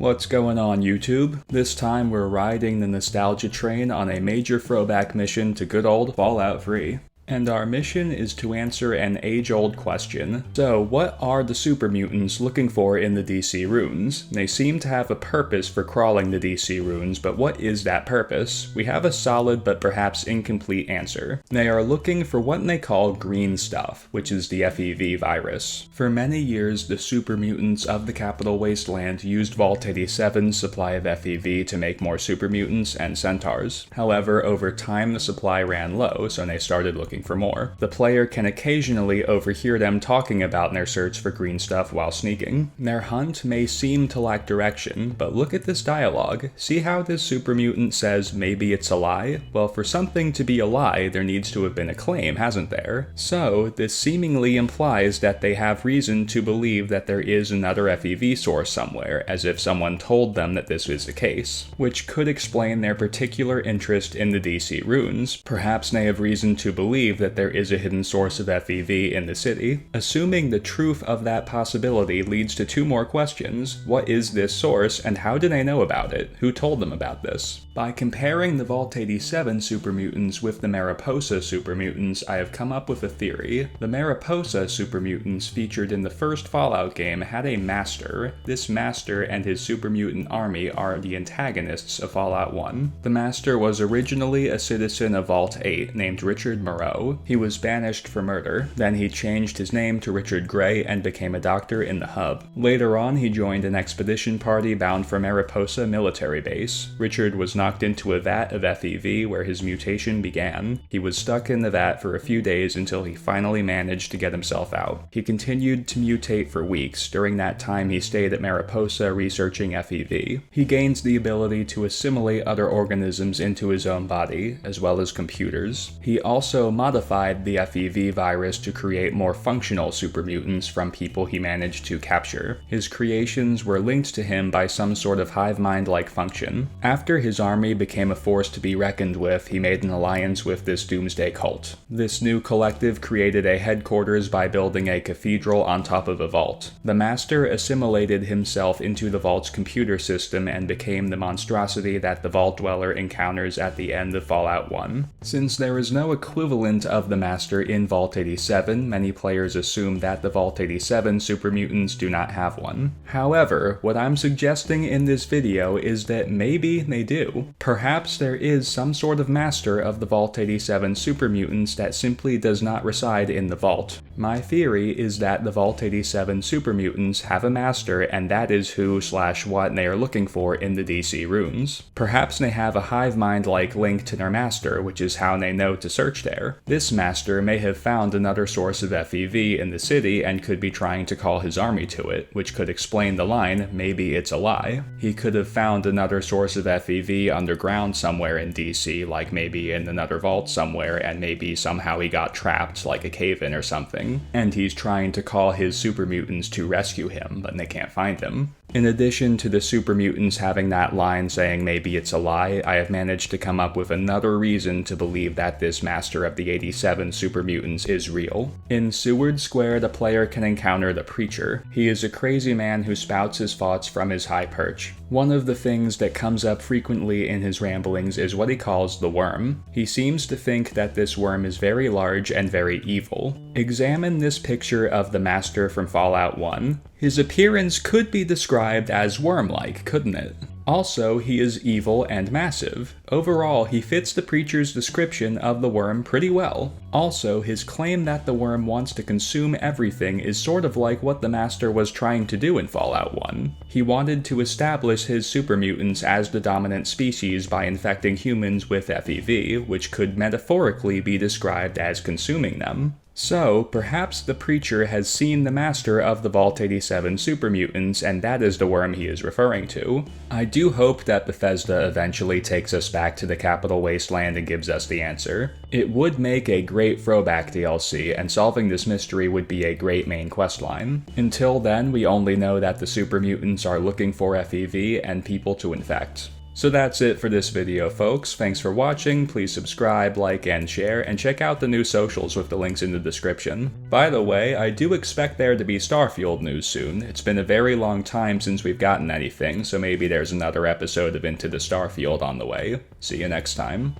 What's going on, YouTube? This time we're riding the nostalgia train on a major throwback mission to good old Fallout 3. And our mission is to answer an age-old question. So, what are the super mutants looking for in the DC runes? They seem to have a purpose for crawling the DC runes, but what is that purpose? We have a solid but perhaps incomplete answer. They are looking for what they call green stuff, which is the FEV virus. For many years, the super mutants of the Capital Wasteland used Vault 87's supply of FEV to make more super mutants and centaurs. However, over time the supply ran low, so they started looking for more. The player can occasionally overhear them talking about their search for green stuff while sneaking. Their hunt may seem to lack direction, but look at this dialogue. See how this super mutant says maybe it's a lie? Well, for something to be a lie, there needs to have been a claim, hasn't there? So, this seemingly implies that they have reason to believe that there is another FEV source somewhere, as if someone told them that this is the case, which could explain their particular interest in the DC runes. Perhaps they have reason to believe that there is a hidden source of FEV in the city. Assuming the truth of that possibility leads to two more questions. What is this source, and how do they know about it? Who told them about this? By comparing the Vault 87 super mutants with the Mariposa super mutants, I have come up with a theory. The Mariposa super mutants featured in the first Fallout game had a master. This master and his super mutant army are the antagonists of Fallout 1. The master was originally a citizen of Vault 8 named Richard Moreau. He was banished for murder. Then he changed his name to Richard Gray and became a doctor in the hub. Later on, he joined an expedition party bound for Mariposa military base. Richard was knocked into a vat of FEV where his mutation began. He was stuck in the vat for a few days until he finally managed to get himself out. He continued to mutate for weeks. During that time, he stayed at Mariposa researching FEV. He gains the ability to assimilate other organisms into his own body, as well as computers. He also modified the FEV virus to create more functional super mutants from people he managed to capture. His creations were linked to him by some sort of hive mind-like function. After his army became a force to be reckoned with, he made an alliance with this doomsday cult. This new collective created a headquarters by building a cathedral on top of a vault. The master assimilated himself into the vault's computer system and became the monstrosity that the vault dweller encounters at the end of Fallout 1. Since there is no equivalent of the master in Vault 87, many players assume that the Vault 87 super mutants do not have one. However, what I'm suggesting in this video is that maybe they do. Perhaps there is some sort of master of the Vault 87 super mutants that simply does not reside in the vault. My theory is that the Vault 87 super mutants have a master, and that is who/what they are looking for in the DC runes. Perhaps they have a hive mind-like link to their master, which is how they know to search there. This master may have found another source of FEV in the city and could be trying to call his army to it, which could explain the line, maybe it's a lie. He could have found another source of FEV underground somewhere in DC, like maybe in another vault somewhere, and maybe somehow he got trapped, like a cave-in or something, and he's trying to call his super mutants to rescue him, but they can't find him. In addition to the super mutants having that line saying maybe it's a lie, I have managed to come up with another reason to believe that this master of the 87 super mutants is real. In Seward Square, the player can encounter the Preacher. He is a crazy man who spouts his thoughts from his high perch. One of the things that comes up frequently in his ramblings is what he calls the worm. He seems to think that this worm is very large and very evil. Examine this picture of the master from Fallout 1. His appearance could be described as worm-like, couldn't it? Also, he is evil and massive. Overall, he fits the Preacher's description of the worm pretty well. Also, his claim that the worm wants to consume everything is sort of like what the Master was trying to do in Fallout 1. He wanted to establish his super mutants as the dominant species by infecting humans with FEV, which could metaphorically be described as consuming them. So, perhaps the Preacher has seen the master of the Vault 87 super mutants, and that is the worm he is referring to. I do hope that Bethesda eventually takes us back to the Capital Wasteland and gives us the answer. It would make a great throwback DLC, and solving this mystery would be a great main questline. Until then, we only know that the super mutants are looking for FEV and people to infect. So that's it for this video, folks. Thanks for watching, please subscribe, like, and share, and check out the new socials with the links in the description. By the way, I do expect there to be Starfield news soon. It's been a very long time since we've gotten anything, so maybe there's another episode of Into the Starfield on the way. See you next time.